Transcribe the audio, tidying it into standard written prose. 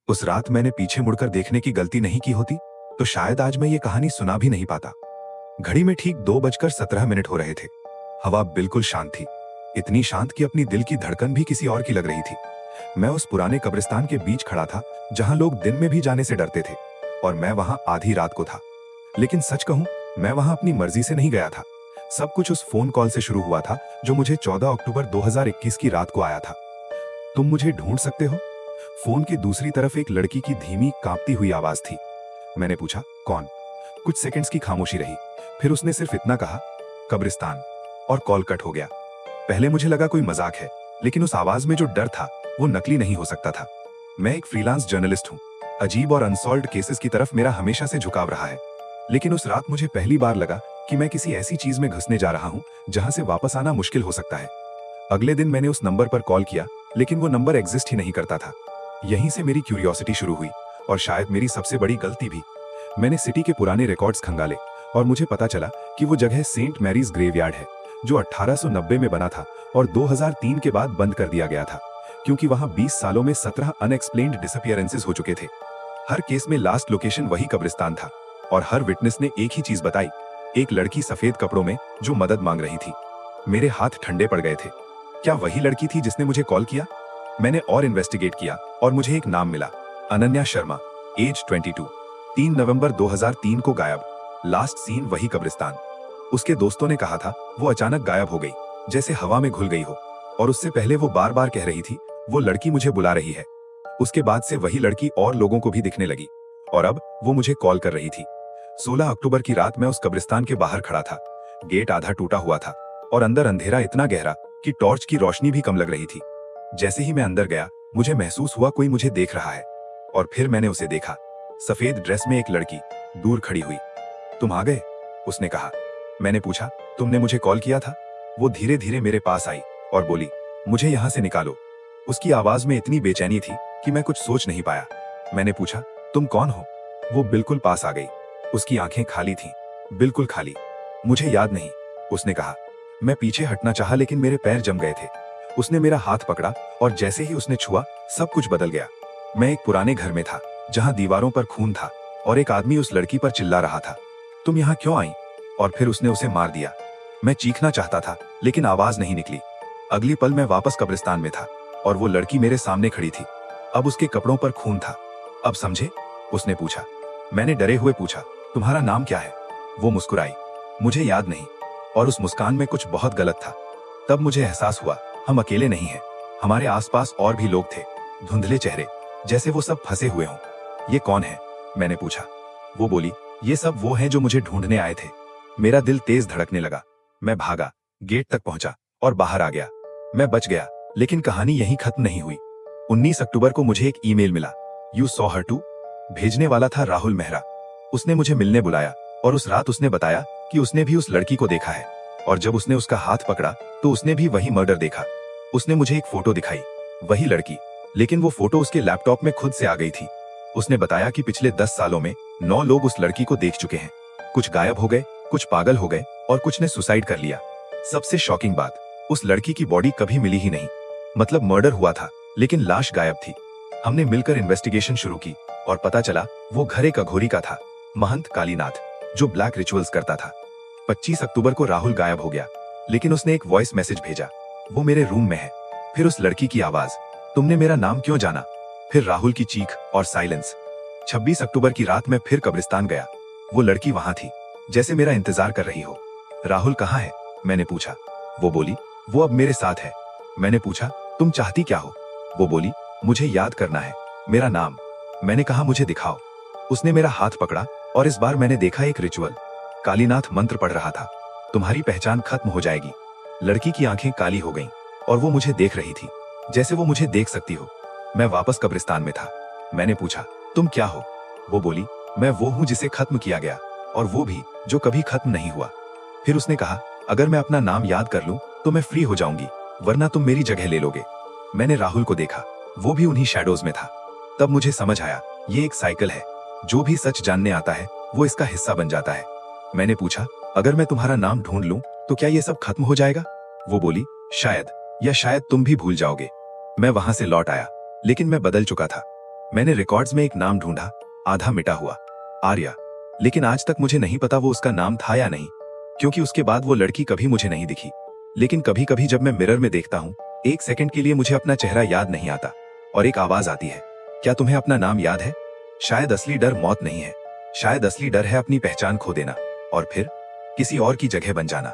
उस रात मैंने पीछे मुड़कर देखने की गलती नहीं की होती तो शायद आज मैं ये कहानी सुना भी नहीं पाता। घड़ी में ठीक 2:17 हो रहे थे। हवा बिल्कुल शांत थी, इतनी शांत कि अपनी दिल की धड़कन भी किसी और की लग रही थी। मैं उस पुराने कब्रिस्तान के बीच खड़ा था जहां लोग दिन में भी जाने से डरते थे, और मैं वहां आधी रात को था। लेकिन सच कहूं, मैं वहां अपनी मर्जी से नहीं गया था। सब कुछ उस फोन कॉल से शुरू हुआ था जो मुझे 14 अक्टूबर 2021 की रात को आया था। तुम मुझे ढूंढ सकते हो? फोन की दूसरी तरफ एक लड़की की धीमी कांपती हुई आवाज थी। मैंने पूछा, कौन? कुछ सेकंड्स की खामोशी रही, फिर उसने सिर्फ इतना कहा, कब्रिस्तान, और कॉल कट हो गया। पहले मुझे लगा कोई मजाक है, लेकिन उस आवाज में जो डर था वो नकली नहीं हो सकता था। मैं एक फ्रीलांस जर्नलिस्ट हूँ। अजीब और अनसॉल्व्ड केसेस की तरफ मेरा हमेशा से झुकाव रहा है। लेकिन उस रात मुझे पहली बार लगा कि मैं किसी ऐसी चीज में घुसने जा रहा हूँ जहां से वापस आना मुश्किल हो सकता है। अगले दिन मैंने उस नंबर पर कॉल किया, लेकिन वो नंबर एग्जिस्ट ही नहीं करता था। यहीं से मेरी क्यूरियोसिटी शुरू हुई, और शायद मेरी सबसे बड़ी गलती भी। मैंने सिटी के पुराने रिकॉर्ड्स खंगाले, और मुझे पता चला कि वो जगह सेंट मैरीज ग्रेवयार्ड है, जो 1890 में बना था और 2003 के बाद बंद कर दिया गया था, क्योंकि वहां 20 सालों में 17 अनएक्सप्लेन्ड डिसअपियरेंसेस हो चुके थे। हर केस में लास्ट लोकेशन वही कब्रिस्तान था, और हर विटनेस ने एक ही चीज बताई, एक लड़की सफेद कपड़ों में जो मदद मांग रही थी। मेरे हाथ ठंडे पड़ गए थे। क्या वही लड़की थी जिसने मुझे कॉल किया? मैंने और इन्वेस्टिगेट किया, और मुझे एक नाम मिला, अनन्या शर्मा, एज 22, 3 नवंबर 2003 को गायब, लास्ट सीन वही कब्रिस्तान। उसके दोस्तों ने कहा था वो अचानक गायब हो गई, जैसे हवा में घुल गई हो, और उससे पहले वो बार बार कह रही थी, वो लड़की मुझे बुला रही है। उसके बाद से वही लड़की और लोगों को भी दिखने लगी, और अब वो मुझे कॉल कर रही थी। 16 अक्टूबर की रात मैं उस कब्रिस्तान के बाहर खड़ा था। गेट आधा टूटा हुआ था, और अंदर अंधेरा इतना गहरा कि टॉर्च की रोशनी भी कम लग रही थी। जैसे ही मैं अंदर गया, मुझे महसूस हुआ कोई मुझे देख रहा है, और फिर मैंने उसे देखा। सफेद ड्रेस में एक लड़की दूर खड़ी हुई। तुम आ गए? उसने कहा। मैंने पूछा, तुमने मुझे कॉल किया था? वो धीरे धीरे मेरे पास आई और बोली, मुझे यहाँ से निकालो। उसकी आवाज में इतनी बेचैनी थी कि मैं कुछ सोच नहीं पाया। मैंने पूछा, तुम कौन हो? वो बिल्कुल पास आ गई। उसकी आंखें खाली थीं, बिल्कुल खाली। मुझे याद नहीं, उसने कहा। मैं पीछे हटना चाहा, लेकिन मेरे पैर जम गए थे। उसने मेरा हाथ पकड़ा, और जैसे ही उसने छुआ, सब कुछ बदल गया। मैं एक पुराने घर में था जहां दीवारों पर खून था, और एक आदमी उस लड़की पर चिल्ला रहा था, तुम यहाँ क्यों आई? और फिर उसने उसे मार दिया। मैं चीखना चाहता था, लेकिन आवाज नहीं निकली। अगली पल मैं वापस कब्रिस्तान में था, और वो लड़की मेरे सामने खड़ी थी। अब उसके कपड़ों पर खून था। अब समझे? उसने पूछा। मैंने डरे हुए पूछा, तुम्हारा नाम क्या है? वो मुस्कुराई। मुझे याद नहीं, और उस मुस्कान में कुछ बहुत गलत था। तब मुझे एहसास हुआ, हम अकेले नहीं हैं। हमारे आसपास और भी लोग थे, धुंधले चेहरे, जैसे वो सब फंसे हुए हों। ये कौन है? मैंने पूछा। वो बोली, ये सब वो हैं जो मुझे ढूंढने आए थे। मेरा दिल तेज धड़कने लगा। मैं भागा, गेट तक पहुंचा, और बाहर आ गया। मैं बच गया, लेकिन कहानी यहीं खत्म नहीं हुई। 19 अक्टूबर को मुझे एक ईमेल मिला, यू सॉ हर टू। भेजने वाला था राहुल मेहरा। उसने मुझे मिलने बुलाया, और उस रात उसने बताया कि उसने भी उस लड़की को देखा है, और जब उसने उसका हाथ पकड़ा तो उसने भी वही मर्डर देखा। उसने मुझे एक फोटो दिखाई, वही लड़की, लेकिन वो फोटो उसके लैपटॉप में खुद से आ गई थी। उसने बताया कि पिछले 10 सालों में 9 लोग उस लड़की को देख चुके हैं। कुछ गायब हो गए, कुछ पागल हो गए, और कुछ ने सुसाइड कर लिया। सबसे शॉकिंग बात, उस लड़की की बॉडी कभी मिली ही नहीं। मतलब मर्डर हुआ था, लेकिन लाश गायब थी। हमने मिलकर इन्वेस्टिगेशन शुरू की, और पता चला वो घर एक अघोरी का था, महंत कालीनाथ, जो ब्लैक रिचुअल्स करता था। 25 अक्टूबर को राहुल गायब हो गया, लेकिन उसने एक वॉइस मैसेज भेजा, वो मेरे रूम में है। फिर उस लड़की की आवाज, तुमने मेरा नाम क्यों जाना? फिर राहुल की चीख और साइलेंस। 26 अक्टूबर की रात में फिर कब्रिस्तान गया। वो लड़की वहां थी, जैसे मेरा इंतजार कर रही हो। राहुल कहाँ है? मैंने पूछा। वो बोली, वो अब मेरे साथ है। मैंने पूछा, तुम चाहती क्या हो? वो बोली, मुझे याद करना है, मेरा नाम। मैंने कहा, मुझे दिखाओ। उसने मेरा हाथ पकड़ा, और इस बार मैंने देखा एक रिचुअल। कालीनाथ मंत्र पढ़ रहा था, तुम्हारी पहचान खत्म हो जाएगी। लड़की की आंखें काली हो गईं, और वो मुझे देख रही थी, जैसे वो मुझे देख सकती हो। मैं वापस कब्रिस्तान में था। मैंने पूछा, तुम क्या हो? वो बोली, मैं वो हूं जिसे खत्म किया गया, और वो भी जो कभी खत्म नहीं हुआ। फिर उसने कहा, अगर मैं अपना नाम याद कर लूं तो मैं फ्री हो जाऊंगी, वरना तुम मेरी जगह ले लोगे। मैंने राहुल को देखा, वो भी उन्हीं शैडोज में था। तब मुझे समझ आया, ये एक साइकिल है, जो भी सच जानने आता है वो इसका हिस्सा बन जाता है। मैंने पूछा, अगर मैं तुम्हारा नाम ढूंढ लूं तो क्या ये सब खत्म हो जाएगा? वो बोली, शायद, या शायद तुम भी भूल जाओगे। मैं वहां से लौट आया, लेकिन मैं बदल चुका था। मैंने रिकॉर्ड्स में एक नाम ढूंढा, आधा मिटा हुआ, आर्या। लेकिन आज तक मुझे नहीं पता वो उसका नाम था या नहीं, क्योंकि उसके बाद वो लड़की कभी मुझे नहीं दिखी। लेकिन कभी कभी जब मैं मिरर में देखता हूँ, एक सेकंड के लिए मुझे अपना चेहरा याद नहीं आता और एक आवाज आती है, क्या तुम्हें अपना नाम याद है? शायद असली डर मौत नहीं है, शायद असली डर है अपनी पहचान खो देना और फिर किसी और की जगह बन जाना।